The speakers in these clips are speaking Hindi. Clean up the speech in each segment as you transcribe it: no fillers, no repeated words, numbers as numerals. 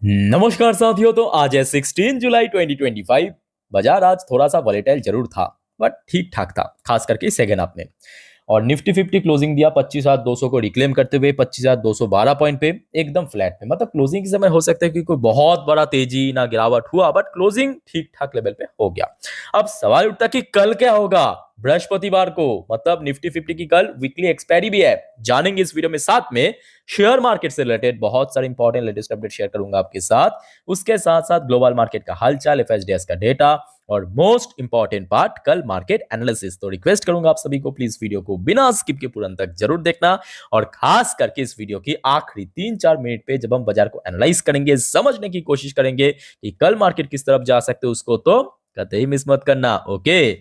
नमस्कार साथियों। तो आज है 16 जुलाई 2025। बाजार आज थोड़ा सा वॉलेटाइल जरूर था, बट ठीक ठाक था, खास करके सेकेंड हाफ में। और निफ्टी 50 क्लोजिंग दिया 25,200 को रिक्लेम करते हुए 25,212 पॉइंट पे, एकदम फ्लैट पे। मतलब क्लोजिंग के समय हो सकता है कि कोई बहुत बड़ा तेजी ना गिरावट हुआ, बट क्लोजिंग ठीक ठाक लेवल पे हो गया। अब सवाल उठता कि कल क्या होगा बृहस्पतिवार को, मतलब निफ्टी 50 की कल वीकली एक्सपायरी भी है। जानेंगे इस वीडियो में, साथ में शेयर मार्केट से रिलेटेड बहुत सारे इंपॉर्टेंट लेटेस्ट अपडेट शेयर करूंगा आपके साथ। उसके साथ साथ ग्लोबल मार्केट का हालचाल, एफएसडीएस का डेटा और मोस्ट इंपॉर्टेंट पार्ट कल मार्केट एनालिसिस। तो रिक्वेस्ट करूंगा आप सभी को प्लीज वीडियो को बिना स्किप के पूरा अंत तक जरूर देखना, और खास करके इस वीडियो की आखिरी 3-4 मिनट पे जब हम बाजार को एनालाइज करेंगे, समझने की कोशिश करेंगे कि कल मार्केट किस तरफ जा सकते हैं, उसको तो कतई मिस मत करना। ओके,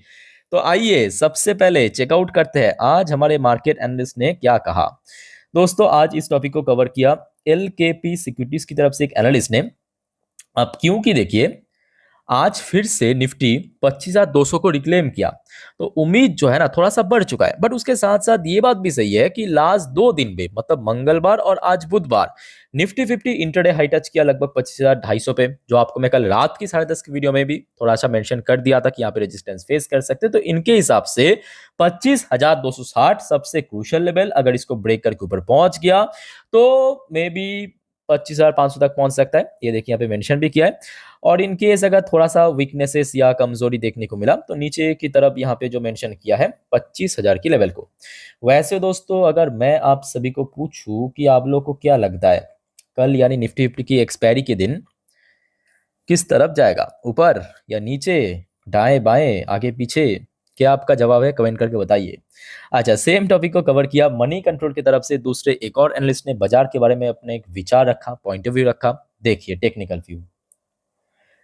तो आइए सबसे पहले चेकआउट करते हैं आज हमारे मार्केट एनालिस्ट ने क्या कहा। दोस्तों, आज इस टॉपिक को कवर किया एलकेपी सिक्योरिटीज की तरफ से एक एनालिस्ट ने। अब क्योंकि देखिए, आज फिर से निफ्टी 25,200 को रिक्लेम किया, तो उम्मीद जो है ना थोड़ा सा बढ़ चुका है। बट उसके साथ साथ ये बात भी सही है कि लास्ट 2 दिन में, मतलब मंगलवार और आज बुधवार, निफ्टी 50 इंटरडे हाई टच किया लगभग 25,250 पे, जो आपको मैं कल रात की 10:30 की वीडियो में भी थोड़ा सा मेंशन कर दिया था कि यहाँ पे रेजिस्टेंस फेस कर सकते हैं। तो इनके हिसाब से 25,260 सबसे क्रूशियल लेवल, अगर इसको ब्रेक करके ऊपर पहुंच गया तो मे बी 25,500 तक पहुंच सकता है। ये देखिए यहाँ पे मेंशन भी किया है। और इन केस अगर थोड़ा सा वीकनेसेस या कमजोरी देखने को मिला तो नीचे की तरफ यहाँ पे जो मेंशन किया है 25,000 की लेवल को। वैसे दोस्तों, अगर मैं आप सभी को पूछूं कि आप लोग को क्या लगता है कल यानी निफ्टी 50 की एक्सपायरी के दिन किस तरफ जाएगा, ऊपर या नीचे, दाएं बाएं, आगे पीछे? क्या आपका जवाब है, कमेंट करके बताइए। अच्छा, सेम टॉपिक को कवर किया मनी कंट्रोल की तरफ से। दूसरे एक और एनालिस्ट ने बाजार के बारे में अपने एक विचार रखा, पॉइंट ऑफ व्यू रखा। देखिए technical view,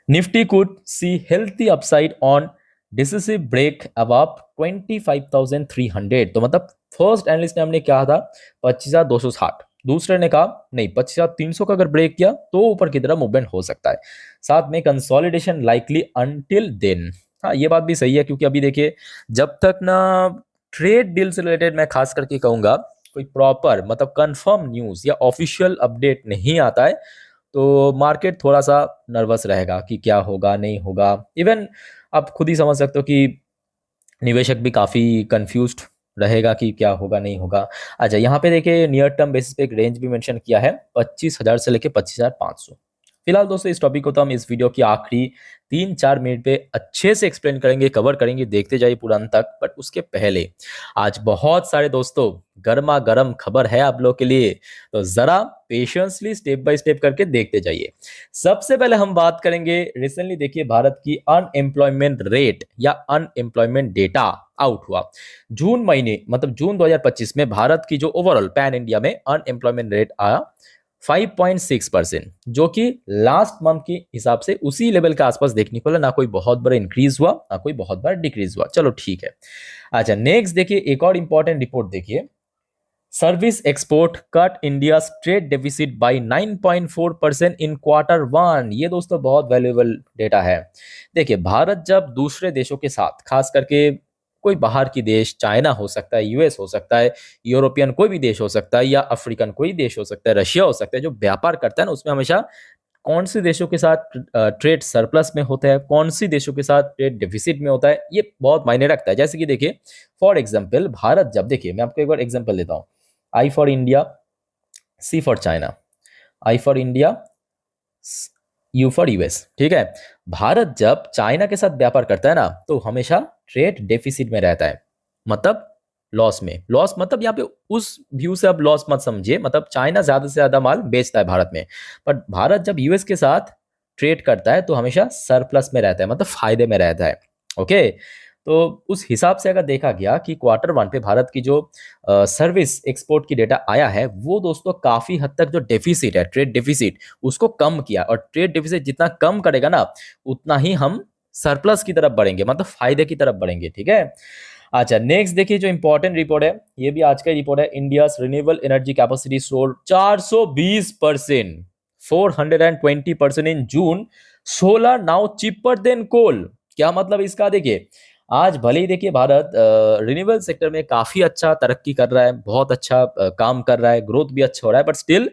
Nifty could see healthy upside on decisive break above 25,300। तो मतलब फर्स्ट एनालिस्ट ने हमने क्या था 25,260, दूसरे ने कहा नहीं 25,300 का अगर ब्रेक किया तो ऊपर की तरफ मूवमेंट हो सकता है, साथ में कंसोलिडेशन लाइकली अंटिल देन। हाँ, ये बात भी सही है, क्योंकि अभी देखिए जब तक ना ट्रेड डील से रिलेटेड मैं खास करके कहूंगा कोई प्रॉपर मतलब कंफर्म न्यूज या ऑफिशियल अपडेट नहीं आता है, तो मार्केट थोड़ा सा नर्वस रहेगा कि क्या होगा नहीं होगा। इवन आप खुद ही समझ सकते हो कि निवेशक भी काफ़ी कंफ्यूज्ड रहेगा कि क्या होगा नहीं होगा। अच्छा, यहाँ पे देखिए नियर टर्म बेसिस पे एक रेंज भी मेंशन किया है 25,000 से लेके 25,500। फिलहाल दोस्तों, इस टॉपिक को तो हम इस वीडियो की आखिरी 3-4 मिनट पे अच्छे से एक्सप्लेन करेंगे, कवर करेंगे, देखते जाइए पूरा अंत तक। बट उसके पहले आज बहुत सारे दोस्तों गर्मा गर्म खबर है आप लोग के लिए, तो जरा पेशेंसली स्टेप बाय स्टेप करके देखते जाइए। सबसे पहले हम बात करेंगे रिसेंटली, देखिए भारत की अनएम्प्लॉयमेंट रेट या अनएम्प्लॉयमेंट डेटा आउट हुआ जून महीने, मतलब जून 2025 में भारत की जो ओवरऑल पैन इंडिया में अनएम्प्लॉयमेंट रेट आया 5.6%, जो कि लास्ट मंथ के हिसाब से उसी लेवल के आसपास देखने को मिला। ना कोई बहुत बड़ा इंक्रीज हुआ, ना कोई बहुत बड़ा डिक्रीज हुआ। चलो ठीक है। अच्छा, नेक्स्ट देखिए एक और इंपॉर्टेंट रिपोर्ट देखिए, service export cut India trade deficit by 9.4% in Q1। ये दोस्तों बहुत वैल्यूएबल डेटा है। देखिए, भारत जब दूसरे देशों के साथ, खास करके कोई बाहर की देश, चाइना हो सकता है, यूएस हो सकता है, यूरोपियन कोई भी देश हो सकता है, या अफ्रीकन कोई देश हो सकता है, रशिया हो सकता है, जो व्यापार करता है ना, उसमें हमेशा कौन से देशों के साथ ट्रेड सरप्लस में होता है, कौन सी देशों के साथ ट्रेड डेफिसिट में होता है, ये बहुत मायने रखता है। जैसे कि देखिए फॉर एग्जांपल, भारत जब, देखिए मैं आपको एक बार एग्जांपल देता हूँ। I for India, C for China, I for India, U for US. ठीक है, भारत जब चाइना के साथ व्यापार करता है ना, तो हमेशा ट्रेड डेफिसिट में रहता है, मतलब लॉस में। लॉस मतलब यहाँ पे उस व्यू से अब लॉस मत समझिए, मतलब चाइना ज्यादा से ज्यादा माल बेचता है भारत में, बट भारत जब यूएस के साथ ट्रेड करता है तो हमेशा सरप्लस में रहता है, मतलब फायदे में रहता है। ओके, तो उस हिसाब से अगर देखा गया कि Q1 पे भारत की जो सर्विस एक्सपोर्ट की डेटा आया है, वो दोस्तों काफी हद तक जो डेफिसिट है, ट्रेड डेफिसिट, उसको कम किया। और ट्रेड डेफिसिट जितना कम करेगा ना, उतना ही हम सरप्लस की तरफ बढ़ेंगे, मतलब फायदे की तरफ बढ़ेंगे। ठीक है। अच्छा, नेक्स्ट देखिए जो इंपॉर्टेंट रिपोर्ट है, ये भी आज का रिपोर्ट है, India renewable energy capacity sold 420%, 420% इन जून। सोलर नाउ चीपर देन कोल। क्या मतलब इसका? देखिए, आज भले ही देखिए भारत रिन्यूएबल सेक्टर में काफी अच्छा तरक्की कर रहा है, बहुत अच्छा काम कर रहा है, ग्रोथ भी अच्छा हो रहा है, बट स्टिल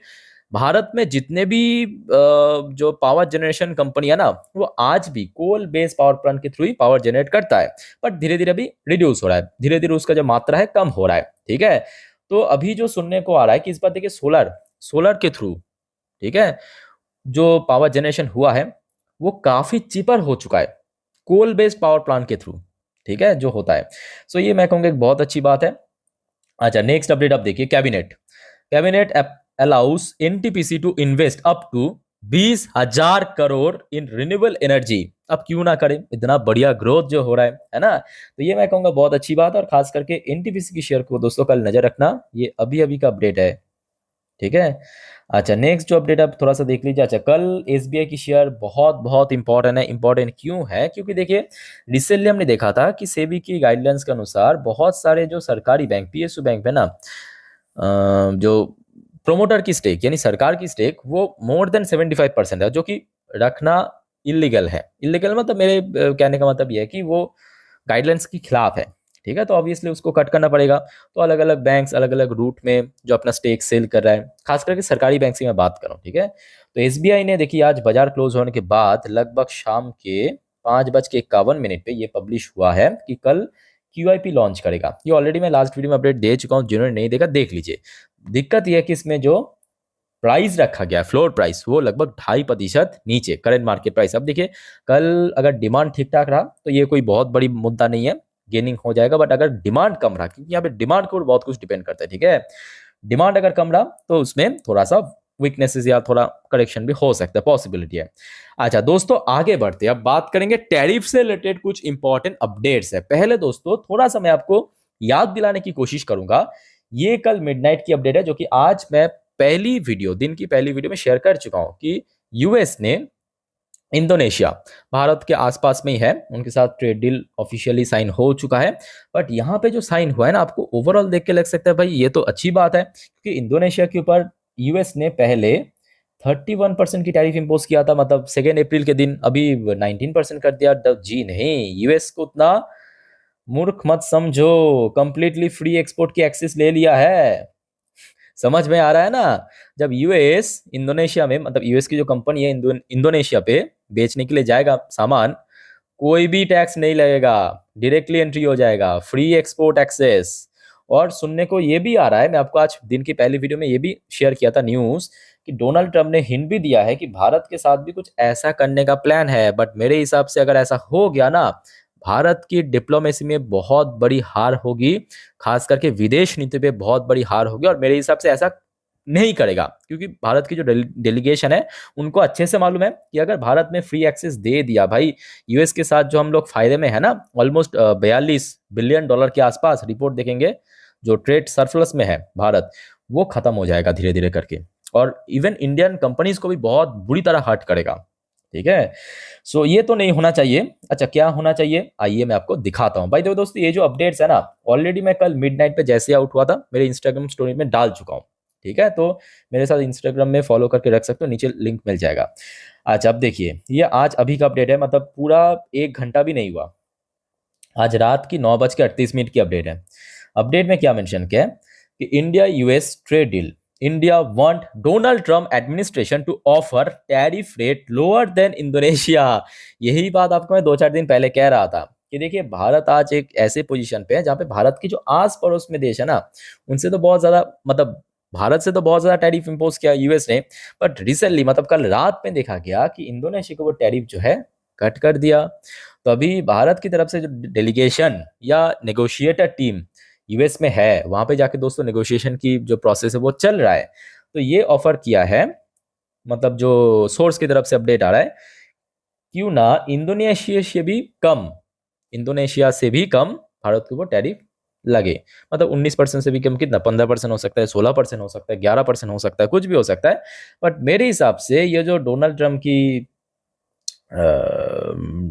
भारत में जितने भी जो पावर जनरेशन कंपनी है ना, वो आज भी कोल बेस्ड पावर प्लांट के थ्रू ही पावर जनरेट करता है, बट धीरे धीरे अभी रिड्यूस हो रहा है, धीरे धीरे उसका जो मात्रा है कम हो रहा है। ठीक है, तो अभी जो सुनने को आ रहा है कि इस बार देखिए सोलर सोलर के थ्रू, ठीक है, जो पावर जनरेशन हुआ है वो काफी चीपर हो चुका है कोल बेस्ड पावर प्लांट के थ्रू। ठीक है, जो होता है। सो ये मैं कहूँगा एक बहुत अच्छी बात है। अच्छा, नेक्स्ट अपडेट आप देखिए, cabinet cabinet allows NTPC to invest up to 20,000 crore in renewable energy. अब क्यों ना करें, इतना बढ़िया ग्रोथ जो हो रहा है ना। तो ये मैं कहूंगा बहुत अच्छी बात है, और खास करके एनटीपीसी की शेयर को दोस्तों कल नजर रखना, ये अभी अभी का अपडेट है। ठीक है। अच्छा, नेक्स्ट जो अपडेट आप थोड़ा सा देख लीजिए। अच्छा, कल एसबीआई की शेयर बहुत बहुत इंपॉर्टेंट है। इंपॉर्टेंट क्यों है? क्योंकि देखिए रिसेंटली हमने देखा था कि सेबी की गाइडलाइंस के अनुसार बहुत सारे जो सरकारी बैंक, पीएसयू बैंक है ना, जो प्रोमोटर की स्टेक यानी सरकार की स्टेक वो मोर देन 75% है, जो कि रखना इलीगल है। इलीगल मतलब मेरे कहने का मतलब ये है कि वो गाइडलाइंस के खिलाफ है। ठीक है, तो ऑब्वियसली उसको कट करना पड़ेगा। तो अलग अलग बैंक्स अलग अलग रूट में जो अपना स्टेक सेल कर रहा है, खास करके सरकारी बैंक की मैं बात कर रहा हूँ। ठीक है, तो एसबीआई ने देखिए आज बाजार क्लोज होने के बाद लगभग शाम के 5:51 पे ये पब्लिश हुआ है कि कल क्यूआईपी लॉन्च करेगा। ये ऑलरेडी मैं लास्ट वीडियो में अपडेट दे चुका हूँ, जिन्होंने नहीं देखा देख लीजिए। दिक्कत यह है कि इसमें जो प्राइस रखा गया फ्लोर प्राइस वो लगभग 2.5% नीचे करेंट मार्केट प्राइस। अब देखिए कल अगर डिमांड ठीक ठाक रहा तो ये कोई बहुत बड़ी मुद्दा नहीं है, गेनिंग हो जाएगा। बट अगर डिमांड कम रहा, क्योंकि यहाँ पे डिमांड के ऊपर बहुत कुछ डिपेंड करता है। ठीक है, डिमांड अगर कम रहा तो उसमें थोड़ा सा वीकनेसेस या थोड़ा करेक्शन भी हो सकता है, पॉसिबिलिटी है। अच्छा दोस्तों, आगे बढ़ते हैं, अब बात करेंगे टैरिफ से रिलेटेड कुछ इंपॉर्टेंट अपडेट्स है। पहले दोस्तों थोड़ा सा मैं आपको याद दिलाने की कोशिश करूंगा, ये कल मिडनाइट की अपडेट है, जो कि आज मैं दिन की पहली वीडियो में शेयर कर चुका हूं कि यूएस ने इंडोनेशिया, भारत के आसपास में ही है, उनके साथ ट्रेड डील ऑफिशियली साइन हो चुका है। बट यहाँ पे जो साइन हुआ है ना, आपको ओवरऑल देख के लग सकता है भाई ये तो अच्छी बात है, क्योंकि इंडोनेशिया के ऊपर यूएस ने पहले 31% की टैरिफ इंपोज किया था, मतलब 2 अप्रैल के दिन। अभी 19% कर दिया। जी नहीं, यूएस को उतना मूर्ख मत समझो, कंप्लीटली फ्री एक्सपोर्ट की एक्सेस ले लिया है। समझ में आ रहा है ना? जब यूएस इंडोनेशिया में, मतलब यूएस की जो कंपनी है इंडोनेशिया पे बेचने के लिए जाएगा सामान, कोई भी टैक्स नहीं लगेगा, डायरेक्टली एंट्री हो जाएगा, फ्री एक्सपोर्ट एक्सेस। और सुनने को ये भी आ रहा है, मैं आपको आज दिन की पहली वीडियो में ये भी शेयर किया था न्यूज, कि डोनाल्ड ट्रम्प ने हिंट भी दिया है कि भारत के साथ भी कुछ ऐसा करने का प्लान है। बट मेरे हिसाब से अगर ऐसा हो गया ना, भारत की डिप्लोमेसी में बहुत बड़ी हार होगी, खास करके विदेश नीति पे बहुत बड़ी हार होगी। और मेरे हिसाब से ऐसा नहीं करेगा, क्योंकि भारत की जो डेलीगेशन है उनको अच्छे से मालूम है कि अगर भारत में फ्री एक्सेस दे दिया भाई, यूएस के साथ जो हम लोग फायदे में है ना, ऑलमोस्ट 42 बिलियन डॉलर के आसपास रिपोर्ट देखेंगे, जो ट्रेड सरप्लस में है भारत, वो खत्म हो जाएगा धीरे धीरे करके। और इवन इंडियन कंपनीज को भी बहुत बुरी तरह हर्ट करेगा। ठीक है, सो ये तो नहीं होना चाहिए। अच्छा, क्या होना चाहिए आइए मैं आपको दिखाता हूँ। भाई देखो दोस्तों, ये जो अपडेट्स है ना, ऑलरेडी मैं कल मिडनाइट पे जैसे आउट हुआ था मेरे इंस्टाग्राम स्टोरी में डाल चुका हूँ। ठीक है, तो मेरे साथ इंस्टाग्राम में फॉलो करके रख सकते हो, नीचे लिंक मिल जाएगा। अच्छा, अब देखिए ये आज अभी का अपडेट है, मतलब पूरा 1 घंटा भी नहीं हुआ, आज रात की 9:38 की अपडेट है। अपडेट में क्या मेंशन किया है कि India US trade deal, India want Donald Trump administration to offer tariff rate lower than Indonesia. यही बात आपको मैं 2-4 दिन पहले कह रहा था कि देखिए भारत आज एक ऐसे पोजीशन पे है जहां पे भारत की जो आस पड़ोस में देश है ना, उनसे तो बहुत ज्यादा, मतलब भारत से तो बहुत ज्यादा टैरिफ इंपोज किया यूएस ने। बट रिसेंटली, मतलब कल रात में देखा गया कि इंडोनेशिया को वो टैरिफ जो है कट कर दिया। तो अभी भारत की तरफ से जो डेलीगेशन या नेगोशिएटर टीम यूएस में है, वहां पे जाके दोस्तों नेगोशिएशन की जो प्रोसेस है वो चल रहा है। तो ये ऑफर किया है, मतलब जो सोर्स की तरफ से अपडेट आ रहा है, क्यों ना इंडोनेशिया से भी कम भारत के ऊपर टैरिफ लगे। मतलब 19% से भी कम, कितना 15% हो सकता है, 16% हो सकता है, 11% हो सकता है, कुछ भी हो सकता है। बट मेरे हिसाब से ये जो डोनाल्ड ट्रम्प की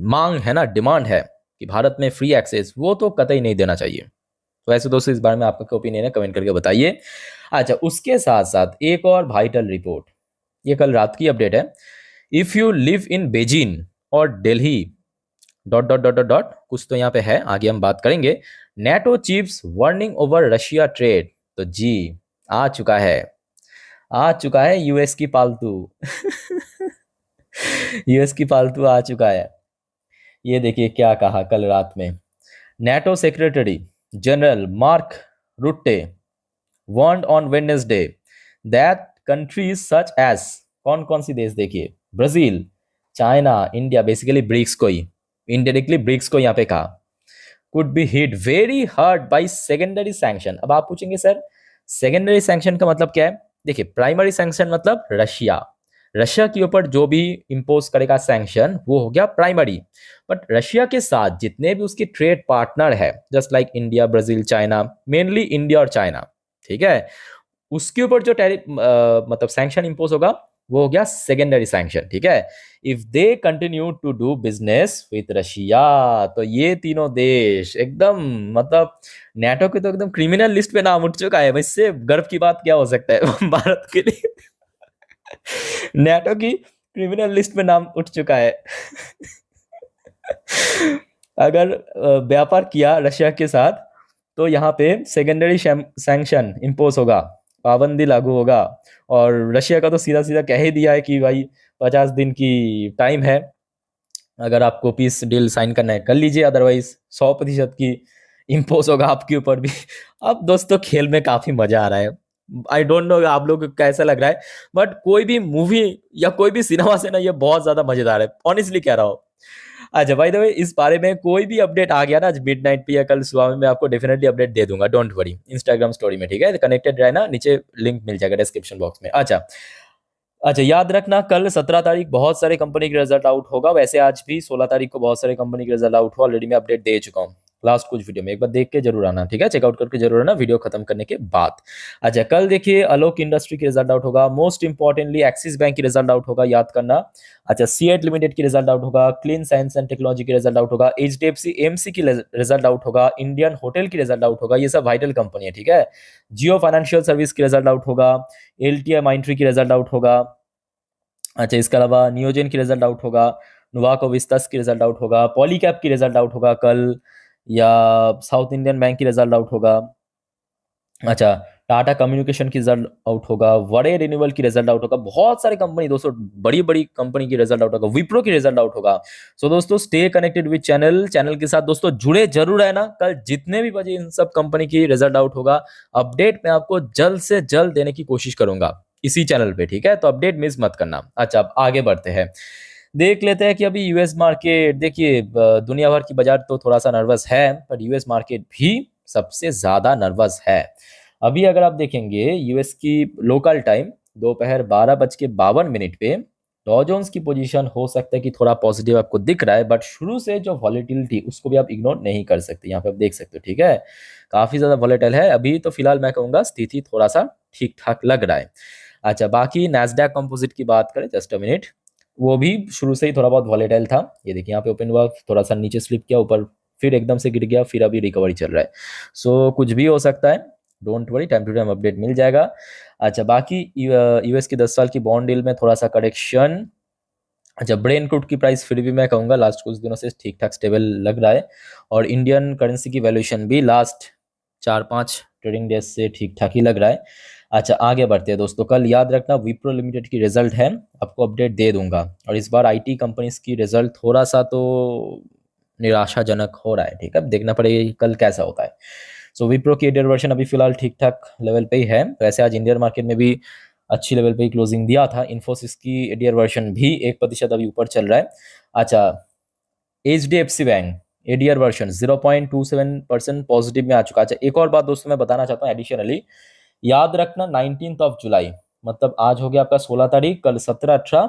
मांग है ना, डिमांड है कि भारत में फ्री एक्सेस, वो तो कतई नहीं देना चाहिए। तो ऐसे दोस्तों इस बारे में आपका क्या ओपिनियन है, कमेंट करके बताइए। अच्छा, उसके साथ साथ एक और वाइटल रिपोर्ट, ये कल रात की अपडेट है। If you live in Beijing और Delhi dot dot dot dot dot, कुछ तो यहाँ पे है, आगे हम बात करेंगे। NATO chief's warning over Russia trade. तो जी आ चुका है, आ चुका है यूएस की पालतू। यूएस की पालतू आ चुका है। ये देखिए क्या कहा कल रात में। NATO secretary general Mark Rutte warned on Wednesday that countries such as, कौन कौन सी देश देखिए, Brazil, China, India, basically BRICS को ही, इनडायरेक्टली ब्रिक्स को यहाँ पे कहा, could be hit very hard by secondary sanction. अब आप पूछेंगे सर सेकेंडरी सैंक्शन का मतलब क्या है? देखिए प्राइमरी सैंक्शन मतलब रशिया, रशिया के ऊपर जो भी इंपोज करेगा सैंक्शन वो हो गया प्राइमरी। बट रशिया के साथ जितने भी उसके ट्रेड पार्टनर है, just like India, Brazil, China, mainly India और चाइना, ठीक है, उसके ऊपर जो टैरिफ मतलब सैंक्शन इंपोज होगा वो हो गया सेकेंडरी सैंक्शन। ठीक है, if they continue to do business with Russia, तो ये तीनों देश एकदम मतलब नेटो के तो एकदम क्रिमिनल लिस्ट पे नाम उठ चुका है। इससे गर्व की बात क्या हो सकता है भारत के लिए। नेटो की क्रिमिनल लिस्ट में नाम उठ चुका है। अगर व्यापार किया रशिया के साथ तो यहाँ पे सेकेंडरी सैंक्शन इंपोज होगा, पाबंदी लागू होगा। और रशिया का तो सीधा सीधा कह ही दिया है कि भाई 50 दिन की टाइम है, अगर आपको पीस डील साइन करना है कर लीजिए, अदरवाइज 100% की इंपोज होगा आपके ऊपर भी। अब दोस्तों खेल में काफी मजा आ रहा है। आई डोंट नो आप लोग को कैसा लग रहा है, बट कोई भी मूवी या कोई भी सिनेमा से ना ये बहुत ज्यादा मजेदार है, ऑनेस्टली कह रहा हूँ। अच्छा भाई, द वे इस बारे में कोई भी अपडेट आ गया ना आज मिडनाइट पे या कल सुबह में, मैं आपको डेफिनेटली अपडेट दे दूंगा, डोंट वरी, इंस्टाग्राम स्टोरी में। ठीक है, कनेक्टेड रहना, नीचे लिंक मिल जाएगा डिस्क्रिप्शन बॉक्स में। अच्छा याद रखना कल 17 तारीख बहुत सारे कंपनी के रिजल्ट आउट होगा। वैसे आज भी 16 तारीख को बहुत सारे कंपनी के रिजल्ट आउट हुआ, ऑलरेडी मैं अपडेट दे चुका हूँ लास्ट कुछ वीडियो में, एक बार देख के जरूर आना। ठीक है, चेकआउट करके जरूर आना वीडियो खत्म करने के बाद। अच्छा कल देखिए आलोक इंडस्ट्री की रिजल्ट आउट होगा, मोस्ट इंपॉर्टेंटली एक्सिस बैंक की रिजल्ट आउट होगा, याद करना। अच्छा सीएट लिमिटेड की रिजल्ट आउट होगा, क्लीन साइंस एंड टेक्नोलॉजी की रिजल्ट आउट होगा, एचडीएफसी एमसी की रिजल्ट आउट होगा, इंडियन होटल की रिजल्ट आउट होगा, ये सब वाइटल कंपनी है। ठीक है, जियो फाइनेंशियल सर्विस की रिजल्ट आउट होगा, एलटीआई माइंट्री की रिजल्ट आउट होगा। अच्छा इसके अलावा नियोजन की रिजल्ट आउट होगा, नुवाको विस्तास की रिजल्ट आउट होगा, पॉलीकैप की रिजल्ट आउट होगा कल, या साउथ इंडियन बैंक की रिजल्ट आउट होगा। अच्छा टाटा कम्युनिकेशन की रिजल्ट आउट होगा, वड़े रिन्यूअल की रिजल्ट आउट होगा, बहुत सारी कंपनी दोस्तों, बड़ी बड़ी कंपनी की रिजल्ट आउट होगा, विप्रो की रिजल्ट आउट होगा। सो दोस्तों स्टे कनेक्टेड विद चैनल के साथ दोस्तों जुड़े जरूर है ना, कल जितने भी बजे इन सब कंपनी की रिजल्ट आउट होगा अपडेट मैं आपको जल्द से जल्द देने की कोशिश करूंगा इसी चैनल पे। ठीक है, तो अपडेट मिस मत करना। अच्छा अब आगे बढ़ते हैं, देख लेते हैं कि अभी यूएस मार्केट, देखिए दुनिया भर की बाजार तो थोड़ा सा नर्वस है, पर यूएस मार्केट भी सबसे ज्यादा नर्वस है। अभी अगर आप देखेंगे यूएस की लोकल टाइम दोपहर 12:52 पे डॉ जोन्स की पोजीशन हो सकता है कि थोड़ा पॉजिटिव आपको दिख रहा है, बट शुरू से जो वॉलेटिलिटी उसको भी आप इग्नोर नहीं कर सकते, यहाँ पे आप देख सकते हो। ठीक है, काफी ज्यादा वॉलेटाइल है अभी, तो फिलहाल मैं कहूंगा स्थिति थोड़ा सा ठीक ठाक लग रहा है। अच्छा बाकी नैस्डैक कंपोजिट की बात करें, जस्ट अ मिनट, वो भी शुरू से ही थोड़ा बहुत वॉलेटाइल था। ये देखिए यहाँ पे ओपन हुआ, थोड़ा सा नीचे स्लिप किया, ऊपर फिर एकदम से गिर गया, फिर अभी रिकवरी चल रहा है। सो कुछ भी हो सकता है, don't worry, time to time update मिल जाएगा। अच्छा बाकी यूएस की 10 साल की बॉन्ड डील में थोड़ा सा करेक्शन। अच्छा ब्रेन क्रूड की प्राइस फिर भी मैं कहूँगा लास्ट कुछ दिनों से ठीक ठाक स्टेबल लग रहा है, और इंडियन करेंसी की वैल्यूएशन भी लास्ट 4-5 ट्रेडिंग डेज से ठीक ठाक ही लग रहा है। अच्छा आगे बढ़ते हैं दोस्तों, कल याद रखना विप्रो लिमिटेड की रिजल्ट है, आपको अपडेट दे दूंगा। और इस बार आईटी कंपनीज की रिजल्ट थोड़ा सा तो निराशाजनक हो रहा है। ठीक है, अब देखना पड़ेगा कि कल कैसा होता है। सो विप्रो की एडियर वर्जन अभी फिलहाल ठीक ठाक लेवल पे ही है। वैसे आज इंडियन मार्केट में भी अच्छी लेवल पे ही क्लोजिंग दिया था, इन्फोसिस की एडियर वर्जन भी 1% अभी ऊपर चल रहा है। अच्छा HDFC bank ADR version 0.27% positive में आ चुका है। अच्छा एक और बात दोस्तों मैं बताना चाहता हूँ एडिशनली, याद रखना 19 जुलाई मतलब आज हो गया आपका 16 तारीख, कल 17, 18,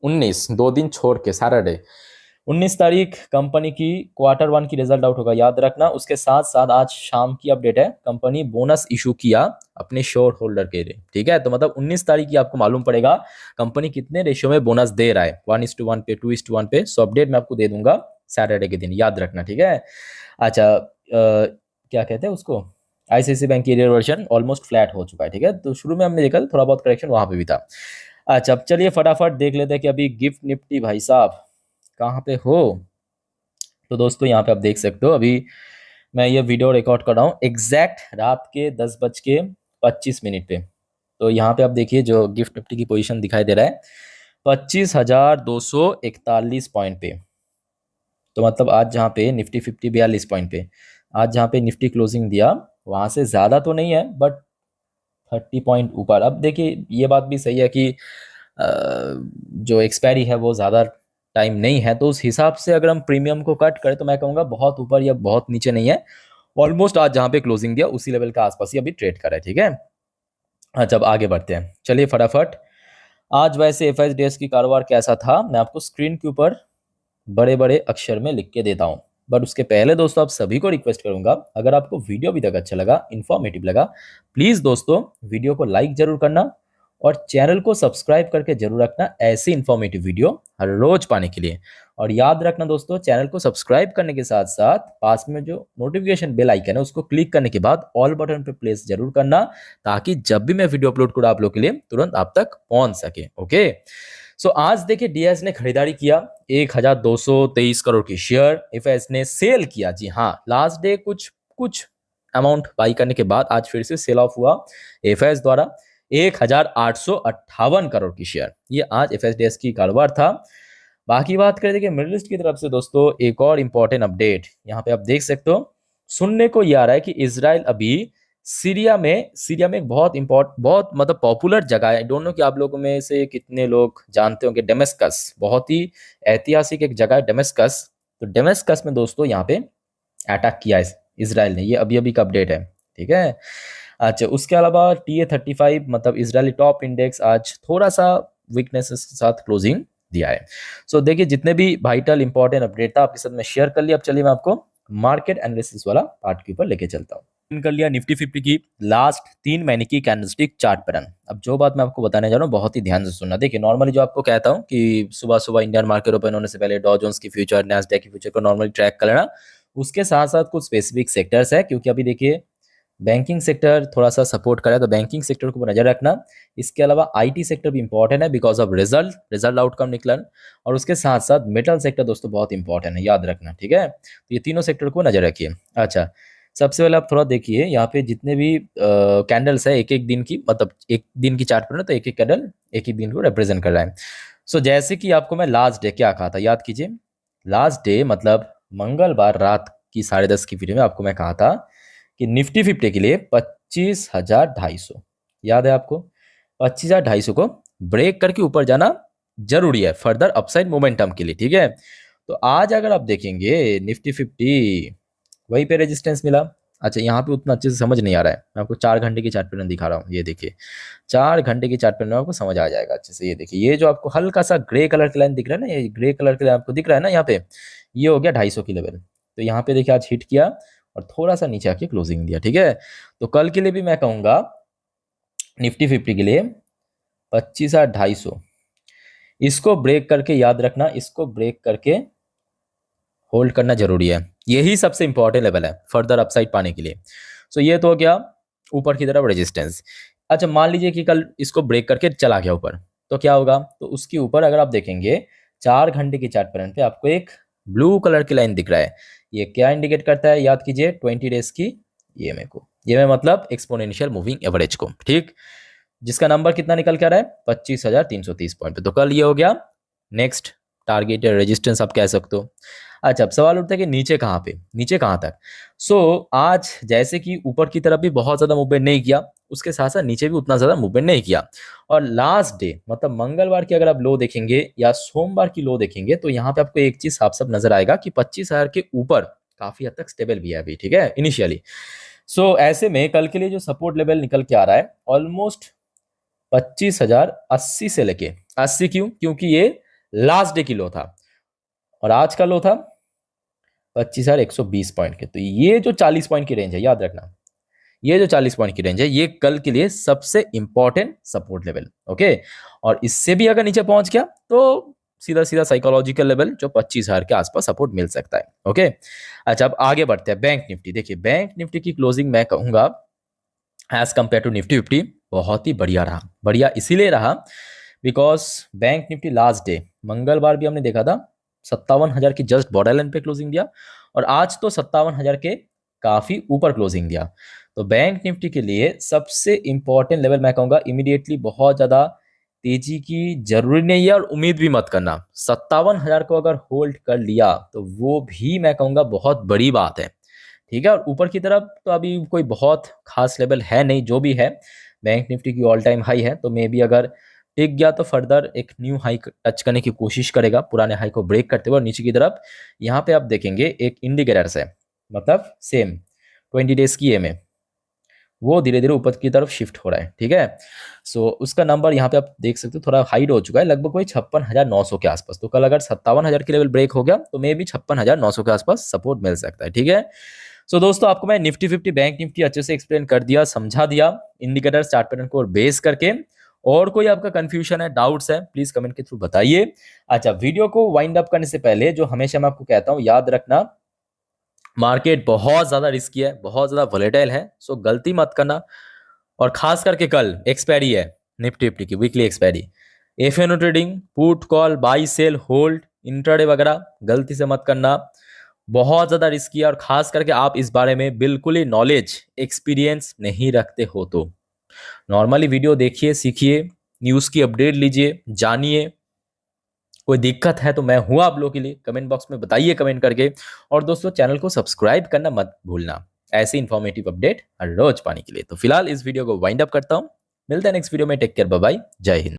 19, 2 दिन छोड़ के सैटरडे 19 तारीख कंपनी की Q1 की रिजल्ट आउट होगा, याद रखना। उसके साथ साथ आज शाम की अपडेट है, कंपनी बोनस इशू किया अपने शेयर होल्डर के लिए। ठीक है, तो मतलब 19 तारीख की आपको मालूम पड़ेगा कंपनी कितने रेशियो में बोनस दे रहा है, 1:1 पे, 2:1 पे। सो अपडेट मैं आपको दे दूंगा सैटरडे के दिन, याद रखना। ठीक है, अच्छा क्या कहते हैं उसको, आईसीआईसी बैंक की एरियर वर्जन ऑलमोस्ट फ्लैट हो चुका है। ठीक है, तो शुरू में हमने देखा थोड़ा बहुत करेक्शन वहां पे भी था। अच्छा अब चलिए फटाफट देख लेते हैं कि अभी गिफ्ट निफ्टी भाई साहब कहाँ पे हो। तो दोस्तों यहाँ पे आप देख सकते हो, अभी मैं ये वीडियो रिकॉर्ड कर रहा हूँ एग्जैक्ट रात के 10:25 पे। तो यहाँ पे आप देखिए जो गिफ्ट निफ्टी की पोजीशन दिखाई दे रहा है 25,241 पॉइंट पे। तो मतलब आज जहाँ पे निफ्टी 50 42 पॉइंट पे, आज जहाँ पे निफ्टी क्लोजिंग दिया वहाँ से ज़्यादा तो नहीं है बट 30 पॉइंट ऊपर। अब देखिए ये बात भी सही है कि जो एक्सपायरी है वो ज़्यादा टाइम नहीं है, तो उस हिसाब से अगर हम प्रीमियम को कट करें तो मैं कहूँगा बहुत ऊपर या बहुत नीचे नहीं है। ऑलमोस्ट आज जहाँ पे क्लोजिंग दिया उसी लेवल के आसपास ही अभी ट्रेड कर रहा है, ठीक है। अच्छा अब आगे बढ़ते हैं, चलिए फटाफट। आज वैसे एफएसडीएस की कारोबार कैसा था मैं आपको स्क्रीन के ऊपर बड़े बड़े अक्षर में लिख के देता हूँ, बट उसके पहले दोस्तों आप सभी को रिक्वेस्ट करूंगा, अगर आपको वीडियो अभी तक अच्छा लगा, इन्फॉर्मेटिव लगा, प्लीज़ दोस्तों वीडियो को लाइक जरूर करना और चैनल को सब्सक्राइब करके जरूर रखना ऐसी इन्फॉर्मेटिव वीडियो हर रोज पाने के लिए। और याद रखना दोस्तों, चैनल को सब्सक्राइब करने के साथ साथ पास में जो नोटिफिकेशन बेल आइकन है उसको क्लिक करने के बाद ऑल बटन पे प्लेस जरूर करना, ताकि जब भी मैं वीडियो अपलोड करूँ आप लोग के लिए तुरंत आप तक पहुंच सके। ओके, सो आज देखिए डीएस ने खरीदारी किया 1223 करोड़ की शेयर, एफएस ने सेल किया। जी हाँ, लास्ट डे कुछ कुछ अमाउंट बाई करने के बाद आज फिर से सेल ऑफ हुआ एफएस द्वारा 1858 करोड़ की शेयर। ये आज एफएसडीएस की कारोबार था। बाकी बात करें देखिए मिडिल ईस्ट की तरफ से दोस्तों एक और इंपॉर्टेंट अपडेट यहाँ पे आप देख सकते हो, सुनने को ये आ रहा है कि इजराइल अभी सीरिया में एक बहुत मतलब पॉपुलर जगह है। दोनों की आप लोगों में से कितने लोग जानते होंगे, डेमेस्कस, बहुत ही ऐतिहासिक एक जगह है डेमेस्कस। तो डेमेस्कस में दोस्तों यहाँ पे अटैक किया है इजराइल ने, ये अभी अभी का अपडेट है, ठीक है। अच्छा उसके अलावा TA35 मतलब इजरायली टॉप इंडेक्स आज थोड़ा सा वीकनेस के साथ क्लोजिंग दिया है। सो देखिए जितने भी वाइटल इंपॉर्टेंट अपडेट था आपके साथ मैं शेयर कर लिया। अब चलिए मैं आपको मार्केट एनालिसिस वाला पार्ट के ऊपर लेके चलता हूँ। कर लिया निफ्टी 50 की लास्ट 3 महीने की कैंडलस्टिक चार्ट पैटर्न। अब जो बात मैं आपको बताने जा रहा हूँ बहुत ही ध्यान से सुनना। देखिए नॉर्मली जो आपको कहता हूँ कि सुबह सुबह इंडियन मार्केट ओपन होने से पहले डॉ जोन्स की फ्यूचर, नैस्डैक की फ्यूचर को नॉर्मली ट्रैक कर लेना, उसके साथ साथ कुछ स्पेसिफिक सेक्टर्स है, क्योंकि अभी देखिए बैंकिंग सेक्टर थोड़ा सा सपोर्ट करे तो बैंकिंग सेक्टर को नजर रखना। इसके अलावा आईटी सेक्टर भी इंपॉर्टेंट है बिकॉज ऑफ रिजल्ट आउटकम निकला, और उसके साथ साथ मेटल सेक्टर दोस्तों बहुत इंपॉर्टेंट है, याद रखना, ठीक है। तो ये तीनों सेक्टर को नजर रखिए। अच्छा सबसे पहले आप थोड़ा देखिए यहाँ पे जितने भी कैंडल्स है एक एक दिन की, मतलब एक दिन की चार्ट पर, तो एक एक कैंडल एक एक दिन को रिप्रेजेंट कर रहा है। सो जैसे कि आपको मैं लास्ट डे क्या कहा था याद कीजिए, लास्ट डे मतलब मंगलवार रात की 10:30 की वीडियो में आपको मैं कहा था कि निफ्टी 50 के लिए 25,250, याद है आपको, 25,250 को ब्रेक करके ऊपर जाना जरूरी है फर्दर अपसाइड मोमेंटम के लिए, ठीक है। तो आज अगर आप देखेंगे निफ्टी 50 वहीं पे रेजिस्टेंस मिला। अच्छा यहाँ पे उतना अच्छे से समझ नहीं आ रहा है, मैं आपको 4 घंटे की चार्ट पैटर्न दिखा रहा हूँ, ये देखिए 4 घंटे की चार्ट पैटर्न में आपको समझ आ जाएगा अच्छे से। ये देखिए ये जो आपको हल्का सा ग्रे कलर की लाइन दिख रहा है ना, ये ग्रे कलर की लाइन आपको दिख रहा है ना यहाँ पे, ये हो गया 250 की लेवल। तो यहाँ पे देखिए आज हिट किया और थोड़ा सा नीचे आके क्लोजिंग दिया, ठीक है। तो कल के लिए भी मैं कहूंगा निफ्टी 50 के लिए 25,250 इसको ब्रेक करके, याद रखना, इसको ब्रेक करके होल्ड करना जरूरी है। यही सबसे इंपॉर्टेंट लेवल है फर्दर अपसाइड पाने के लिए। सो ये तो हो गया ऊपर की तरफ रेजिस्टेंस। अच्छा मान लीजिए कि कल इसको ब्रेक करके चला गया ऊपर, तो क्या होगा, तो उसके ऊपर अगर आप देखेंगे 4 घंटे की चार्ट पैटर्न पे आपको एक ब्लू कलर की लाइन दिख रहा है। ये क्या इंडिकेट करता है, याद कीजिए 20 डेज की ईएमए को, ईएमए मतलब एक्सपोनेंशियल मूविंग एवरेज को, ठीक, जिसका नंबर कितना निकल के आ रहा है 25,330 पॉइंट पे। तो कल ये हो गया नेक्स्ट टारगेट या रेजिस्टेंस आप कह सकते हो। अच्छा अब सवाल उठता है कि नीचे कहाँ पे, नीचे कहाँ तक। सो आज जैसे कि ऊपर की तरफ भी बहुत ज्यादा मूवमेंट नहीं किया, उसके साथ साथ नीचे भी उतना ज्यादा मूवमेंट नहीं किया, और लास्ट डे मतलब मंगलवार की अगर आप लो देखेंगे या सोमवार की लो देखेंगे तो यहाँ पे आपको एक चीज साफ साफ नजर आएगा कि 25,000 के ऊपर काफी हद तक स्टेबल भी है अभी, ठीक है, इनिशियली। सो ऐसे में कल के लिए जो सपोर्ट लेवल निकल के आ रहा है ऑलमोस्ट 25,080 से लेके 80, क्योंकि ये लास्ट डे की लो था और आज का लो था 25,120 पॉइंट के। तो ये जो 40 पॉइंट की रेंज है, याद रखना, ये जो 40 पॉइंट की रेंज है ये कल के लिए सबसे इंपॉर्टेंट सपोर्ट लेवल, ओके। और इससे भी अगर नीचे पहुंच गया तो सीधा सीधा साइकोलॉजिकल लेवल जो 25,000 के आसपास सपोर्ट मिल सकता है, ओके। अच्छा अब आगे बढ़ते हैं बैंक निफ्टी। देखिए बैंक निफ्टी की क्लोजिंग मैं कहूंगा एज कंपेयर टू निफ्टी 50 बहुत ही बढ़िया रहा। बढ़िया इसीलिए रहा because bank Nifty last day मंगलवार भी हमने देखा था 57,000 की जस्ट बॉर्डर लाइन पे क्लोजिंग दिया, और आज तो 57,000 के काफ़ी ऊपर क्लोजिंग दिया। तो बैंक निफ्टी के लिए सबसे इंपॉर्टेंट लेवल मैं कहूँगा इमीडिएटली बहुत ज़्यादा तेजी की जरूरी नहीं है और उम्मीद भी मत करना। 57,000 को अगर होल्ड कर लिया तो वो भी मैं कहूँगा बहुत बड़ी बात है। ठीक है, और ऊपर की तरफ तो अभी कोई बहुत खास लेवल है नहीं, जो भी है बैंक निफ्टी की ऑल टाइम हाई है, तो मे बी अगर टिक गया तो फर्दर एक न्यू हाई टच करने की कोशिश करेगा पुराने हाई को ब्रेक करते हुए। और नीचे की तरफ यहाँ पे आप देखेंगे एक इंडिकेटर्स है, मतलब सेम 20 डेज की EMA वो धीरे धीरे ऊपर की तरफ शिफ्ट हो रहा है। ठीक है, सो उसका नंबर यहाँ पे आप देख सकते हो थोड़ा हाइट हो चुका है, लगभग कोई 56,900 के आसपास। तो कल अगर 57,000 की लेवल ब्रेक हो गया तो मे भी 56,900 के आसपास सपोर्ट मिल सकता है। ठीक है, सो दोस्तों आपको मैं निफ्टी 50 बैंक निफ्टी अच्छे से एक्सप्लेन कर दिया, समझा दिया इंडिकेटर चार्ट पैटर्न को बेस करके। और कोई आपका कंफ्यूजन है, डाउट्स है, प्लीज कमेंट के थ्रू बताइए। अच्छा, वीडियो को वाइंड अप करने से पहले जो हमेशा मैं आपको कहता हूँ, याद रखना मार्केट बहुत ज्यादा रिस्की है, बहुत ज्यादा वोलेटाइल है, सो गलती मत करना। और खास करके कल एक्सपायरी है निफ्टी फिफ्टी की, weekly expiry. FNO trading, put call, buy sell, hold, intraday वगैरह गलती से मत करना, बहुत ज्यादा रिस्की है। और खास करके आप इस बारे में बिल्कुल ही नॉलेज एक्सपीरियंस नहीं रखते हो तो नॉर्मली वीडियो देखिए, सीखिए, न्यूज की अपडेट लीजिए, जानिए। कोई दिक्कत है तो मैं हूं आप लोगों के लिए, कमेंट बॉक्स में बताइए कमेंट करके। और दोस्तों चैनल को सब्सक्राइब करना मत भूलना ऐसे इन्फॉर्मेटिव अपडेट हर रोज पाने के लिए। तो फिलहाल इस वीडियो को वाइंड अप करता हूं, मिलते हैं नेक्स्ट वीडियो में। टेक केयर, बाय बाय, जय हिंद।